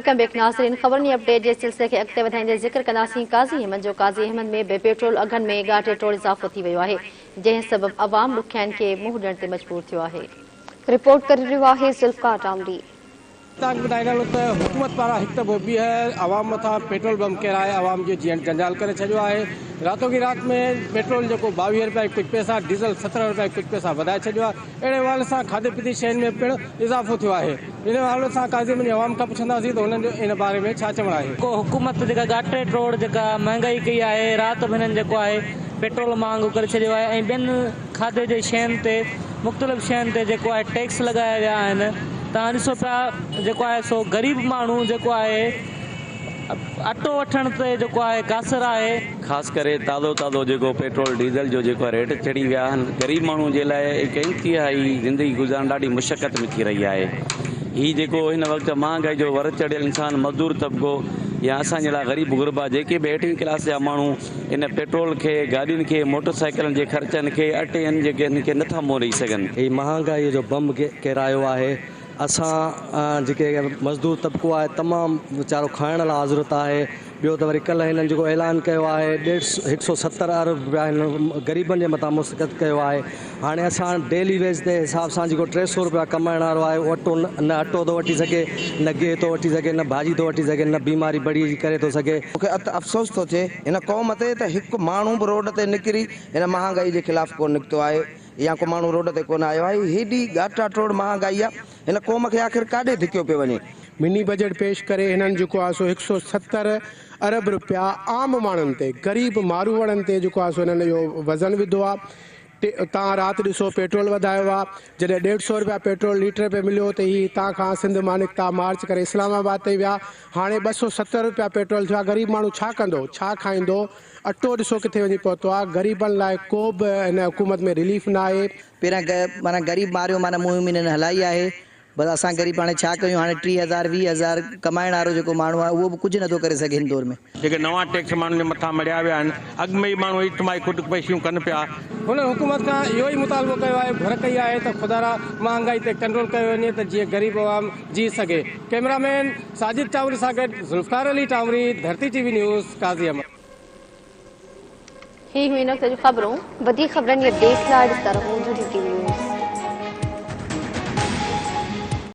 Welcome back नाज़रीन। ख़बरनी update जे सिलसिले खे अॻिते वधाईंदे ज़िक्र कंदासीं काज़ी अहमद जो। काज़ी अहमद में बे पेट्रोल अघनि में ॻाटे टोड़ इज़ाफ़ो थी वियो आहे, जंहिं सबबि अवाम ॾुखियाईनि खे मुंहुं ॾियण ते मजबूर थियो आहे। रिपोर्ट करे रहियो आहे ज़ुल्फ़कार टामरी। हुकूमत पारां हिकु दफ़ो ॿीहर आवाम मथां पेट्रोल बम किराए आवाम जो जीअं जंजाल करे छॾियो आहे। रातो की रात में पेट्रोल जेको 22 रुपए कुछ पैसा, डीज़ल 17 रुपए कुछ पैसा वधाए छॾियो आहे। अहिड़े हवाले सां खाधे पीते शयुनि में पिणु इज़ाफ़ो थियो आहे। इन हवाले सां काज़ी अहमद आवाम खां पुछंदासीं त हुननि जो इन बारे में छा चवणु आहे। हुकूमत जेका ॻाटे टोड़ जेका महांगाई कई आहे, राति में हिननि जेको आहे पेट्रोल महांगो करे छॾियो आहे ऐं ॿियनि खाधे जे शयुनि ते मुख़्तलिफ़ शयुनि ते जेको आहे टैक्स लॻाया विया आहिनि। तव्हां ॾिसो पिया जेको आहे सो ग़रीब माण्हू जेको आहे अटो वठण ते जेको आहे कासर आहे। ख़ासि करे ताज़ो जेको पेट्रोल डीज़ल जो जेको रेट चढ़ी विया आहिनि, ग़रीब माण्हू जे लाइ हिकु इंतिहाई ज़िंदगी गुज़ारण ॾाढी मुशक़त में थी रही आहे। हीअ जेको हिन वक़्तु महांगाई जो वर चढ़ियल इंसान, मज़दूर तबिको या असांजे लाइ ग़रीब गुरबा जेके बि हेठिं क्लास जा माण्हू इन पेट्रोल खे, गाॾियुनि खे, मोटरसाइकिलनि जे ख़र्चनि खे, अटे आहिनि जेके हिन खे नथा मोड़ी सघनि। हीअ महांगाई जो बम किरायो आहे। असां जेके मज़दूर तबिको आहे तमामु वीचारो खाइण लाइ ज़रूरत आहे। ॿियो त वरी कल्ह हिननि जेको ऐलान कयो आहे 170 अरब रुपया हिन ग़रीबनि जे मथां मुस्तक़त कयो आहे। हाणे असां डेली वेज जे हिसाब सां जेको 300 रुपया कमाइण वारो आहे, उहो अटो न अटो थो वठी सघे, न गिहु थो वठी सघे, न भाॼी थो वठी सघे, न बीमारी बड़ी करे थो सघे। मूंखे अफ़सोस थो थिए हिन क़ौम ते त हिकु माण्हू बि रोड ते निकिरी हिन महांगाई जे ख़िलाफ़ु कोन निकितो आहे या को माण्हू रोड ते कोन आयो आहे। हेॾी ॻाटा टोड़ महांगाई आहे, हिन क़ौम खे आख़िर काॾे धिकियो पियो वञे। मिनी बजट पेश करे हिननि जेको आहे सो 170 अरब रुपया आम माण्हुनि ते, ग़रीब मारूवड़नि ते जेको आहे सो हिननि जो वज़न विधो आहे। तव्हां राति ॾिसो पेट्रोल वधायो आहे। जॾहिं 150 रुपया पेट्रोल लीटर पे मिलियो त हीअ हितां खां सिंध मां निकिता मार्च करे इस्लामाबाद ते विया। हाणे 270 रुपया पेट्रोल थियो आहे। ग़रीब माण्हू छा कंदो, छा खाईंदो? अटो ॾिसो किथे वञी पहुतो आहे। ग़रीबनि लाइ को बि हिन हुकूमत में रिलीफ न आहे। पहिरियां माना ग़रीब मारियो माना मुहिम हिननि हलाई आहे। बस असां ग़रीब हाणे छा कयूं? हाणे 30,000 20,000 कमाइण वारो जेको माण्हू आहे उहो बि कुझु नथो करे सघे हिन दौर में। जेके नवां टैक्स माण्हुनि जे मथां मड़िया विया आहिनि, अॻु में ई माण्हू इज्तिमाही ख़ुदकुशियूं कनि पिया। हुन हुकूमत खां इहो ई मुतालबो कयो आहे, घुर कई आहे त ख़ुदा महांगाई ते कंट्रोल कयो वञे त जीअं ग़रीब आवाम जी सघे। कैमरामैन साजिद टामरी सां गॾु ज़ुल्फ़कार अली टामरी, धरती टीवी न्यूज़, काज़ी अहमद। ही हुई न ख़बरूं। वधीक ख़बरनि जी अपडेट्स लाइ ॾिसंदा रहो टीवी।